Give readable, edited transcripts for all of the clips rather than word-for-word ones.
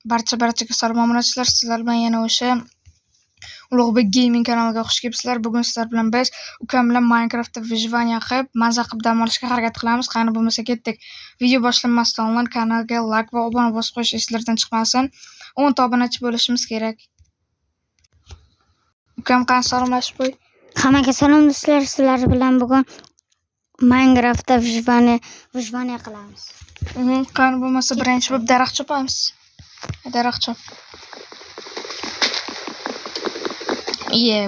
Barchaga salom omonatchilar. Sizlar bilan yana o'sha Ulug'bek Gaming kanaliga xush kelibsizlar. Bugun sizlar bilan biz ukam bilan Minecraftda vyjvaniya qilib, maza qilib dam olishga harakat qilamiz. Qani bo'lmasa ketdik. Video boshlanmasdan oldin kanalga like va obuna bosib qo'yish esingizdan chiqmasin. 10 ta obunachi bo'lishimiz kerak. Ukam qani salomlashib qo'y. Hammaga salom do'stlar. Sizlar bilan bugun Minecraftda vyjvaniya qilamiz. Qani bo'lmasa birinchi bo'lib daraxt chopamiz. Daraxt chop.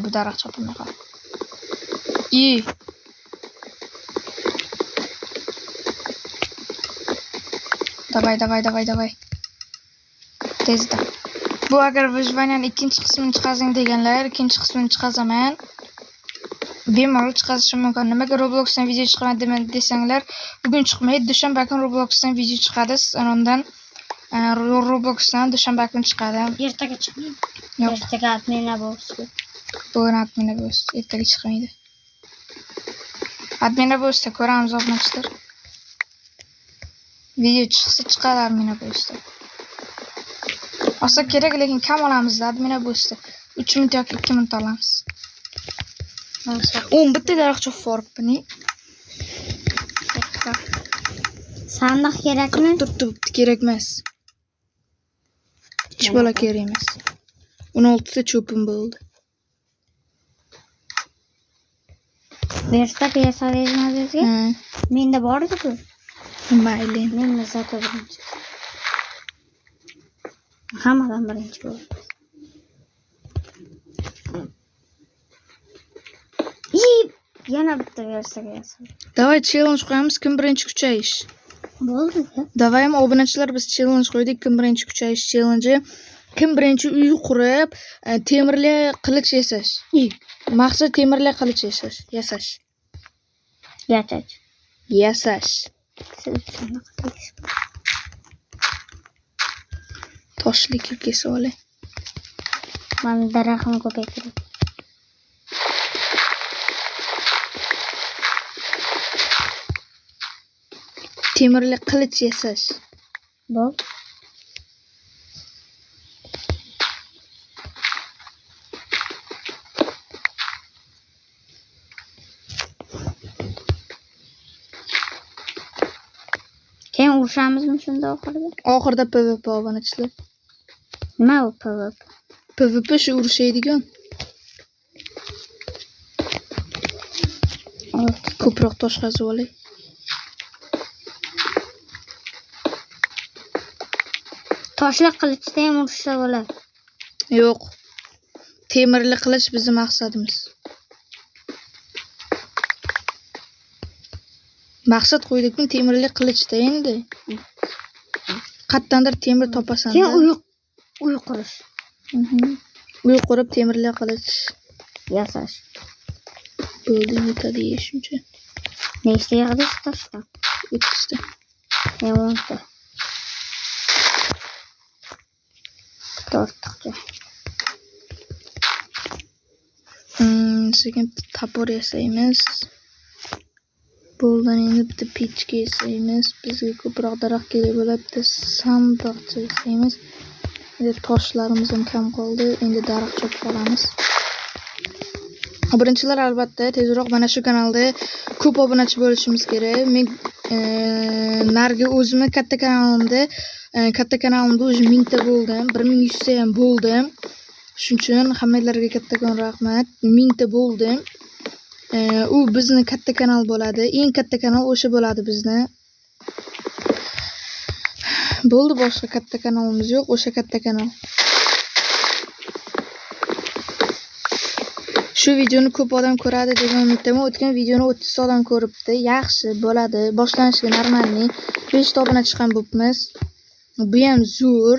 Bu daraxt chopilmagan. Davay. Tezda. Bu agar vyjvaniyaning ikkinchi qismini chiqazing deganlar, ikkinchi qismini chiqazaman. Bemalol chiqazish mumkin. Nimaga Robloxdan video chiqmadi desanglar, bugun chiqmaydi. Dushanba kuni Robloxdan video chiqadi. Undan Robloxdan dushanba kuni chiqadi. Ertaga chiqmaydi. Yo'q. Ertaga adminlar bo'lsin. Bugun adminlar bo'lsin. Ertaga chiqmaydi. Adminlar bo'lsa ko'ramiz obunachilar. Video chiqsa chiqadi adminlar bo'lsa. Olsa kerak, lekin kam olamiz adminlar bo'lsa. 3 minut yoki 2 minut olamiz. Bitta daraxt chop forpni. Sandiq kerakmi? Tur, kerak emas. Hech bola kerak emas. 16 ta cho'pim bo'ldi. Versta yasavermazizga? Menda bor edi-ku. Mayli. Men zato birinchi. Hammadan birinchi bo'ldi. Yana bitta verstaga yasab. Davay challenge qo'yamiz, kim birinchi kuchayish. Bo'ldi. Davay ham obunachilar biz challenge qo'ydik, kim birinchi kuchayish challenge. Kim birinchi uy qurib, temirli qilich yasash. Maqsad temirli qilich yasash. Yasash. Toshli kesib olay. Mana daraxtni ko'paytirib. Temirli qilich yasash. Bo'l. Keyin urushamizmi shunda oxirida? Oxirida PvP obunachilar. Nima u PvP? PvP shu urushadigan. Ko'proq tosh qazib olay. Toshli qilichda ham urushsa bo'ladi. Yo'q. Temirli qilich bizning maqsadimiz. Maqsad qo'ydikmi temirli qilichda endi. Qattandir temir topasan. Keyin uy qurish. Uy qurib temirli qilich yasash. Bo'ldi, yetadi shuncha. Nechta yig'dingiz toshdan? 30 ta. 10 ta. Tortiqcha. Sekin tapor yasaymiz. Bo'ldan endi bitta pechka yasaymiz. Bizga ko'proq daraxt kerak bo'ladi. Bitta sandiqcha yasaymiz. Endi toshlarimiz ham kam qoldi. Endi daraxt chopib olamiz. Birinchilar albatta tezroq mana shu kanalda ko'p obunachi bo'lishimiz kerak. Men nargi o'zimni katta kanalimda o'zim 1000 ta bo'ldim. 1100 ta ham bo'ldim. Shuning uchun hammalarga kattakon rahmat. 1000 ta bo'ldim. U bizni katta kanal bo'ladi. Eng katta kanal o'sha bo'ladi bizni. Bo'ldi, boshqa katta kanalimiz yo'q, o'sha katta kanal. Shu videoni ko'p odam ko'radi degan umiddaman. O'tgan videoni 30 ta odam ko'ribdi. Yaxshi bo'ladi. Boshlanishiga normalniy 5 ta obunachi ham bo'libmiz. Bu ham zo'r.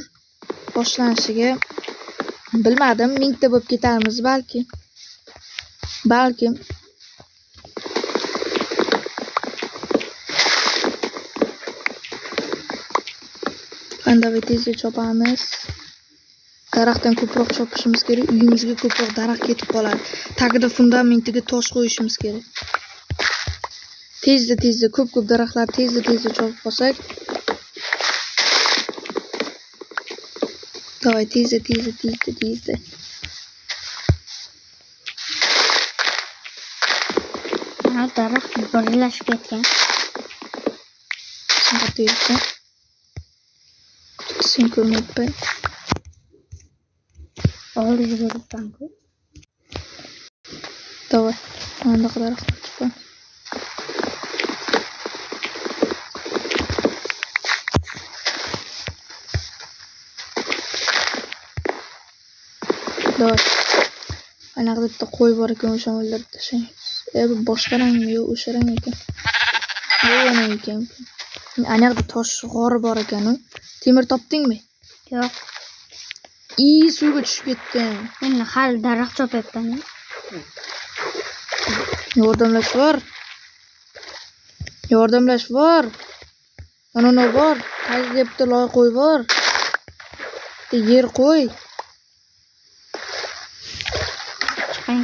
Boshlanishiga bilmadim, 1000 ta bo'lib ketarmiz balki. Qanday tezda chopamiz. Daraxtdan ko'proq chopishimiz kerak. Uyimizga ko'proq daraxt ketib qoladi. Tagida fundamentiga tosh qo'yishimiz kerak. Tezda ko'p daraxtlar tezda chopib qolsak Давай, tezda. Mana daraxt birlashib ketgan. Sen tezda. Sen ko'rmayapman. Oldiga beribman-ku. Давай. Mana daraxt chiqqan. Давай. Anaqa bitta qo'y bor ekan, o'shani o'ldirib tashlaymiz. Bu boshqa rangmi yo'q, o'sha rang ekan. Bu ona ekan. Anaqa tosh g'ori bor ekan. Temir topdingmi? Yo'q. Suvga tushib ketdim. Men hali daraxt chopyapman. Yordamlash bor. Mana bor. Tagiga bitta loy qo'y bor. Yer qo'y. Chiqing.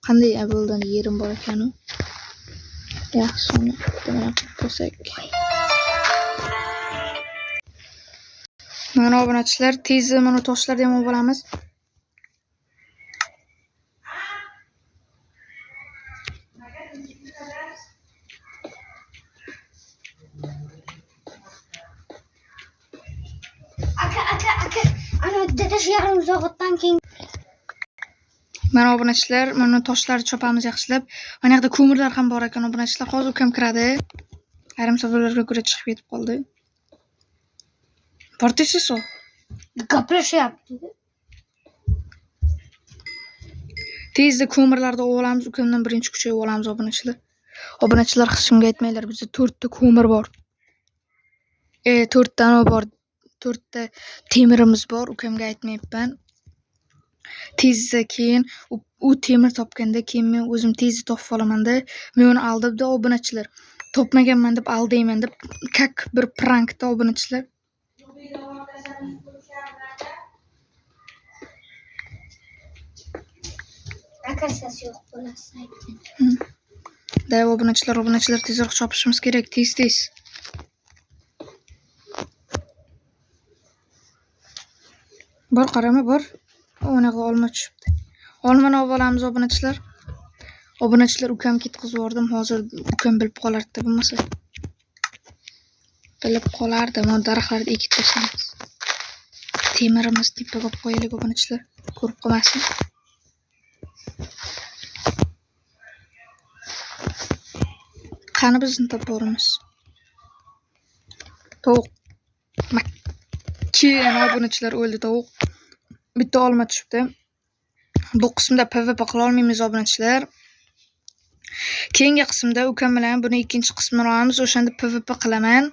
Qanday avvaldan yerim bor ekan u? Yaxshi, uni mana qo'ysak. Mana obunachilar, tezda mana toshlarni ham olib olamiz. Aka. Ana dadash yarim uzoqdan keyin. Mana obunachilar, mana toshlarni chopamiz yaxshilab. Mana yerda ko'mirlar ham bor ekan obunachilar. Hozir ukam kiradi. Yarim savollarga ko'ra chiqib ketib qoldi. Portisiz o. Gaplashyapti. Tezda ko'mirlarni olamiz, ukamdan birinchi kuchayib olamiz obunachilar. Obunachilar hech kimga aytmanglar, bizda 4 ta ko'mir bor. 4 ta bor. 4 ta temirimiz bor, ukamga aytmayapman. Tezda keyin u temir topganda keyin men o'zim tezda topib olamanda, men uni aldimda obunachilar. Topmaganman deb aldayman deb kak bir prankda obunachilar. Akasiz yo'q bo'lasa aytgan. Da obunachilar tezroq chopishimiz kerak, tez. Bor qarama, bor. Onaqa olma tushibdi. Olmani olib olamiz obunachilar. Obunachilar ukam ketqizib yubordim. Hozir ukam bilib qolardi bo'lmasa. Bilib qolardi. Mana daraxtlarni ekib tashlaymiz. Temirimizni tepaga olib qo'yaylik obunachilar. Ko'rib qolmasin. Qani bizni toporimiz. Tovuq. Keyin obunachilar o'ldi tovuq. Bitta olma tushibdi. Bu qismda PvP qila olmaymiz obunachilar. Keyingi qismda ukam bilan buni ikkinchi qismini olamiz. O'shanda PvP qilaman.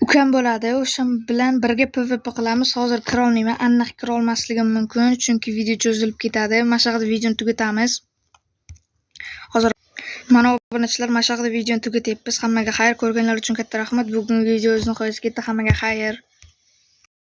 Ukam bo'ladi. O'sha bilan birga PvP qilamiz. Hozir kira olmayman. Aniq kira olmasligim mumkin, chunki video cho'zilib ketadi. Mashaqda videoni tugatamiz. Hozir mana obunachilar, mashaqda videoni tugatyapmiz. Hammaga xayr, ko'rganlar uchun katta rahmat. Bugungi video o'zini qo'yasiz ketdi. Hammaga xayr.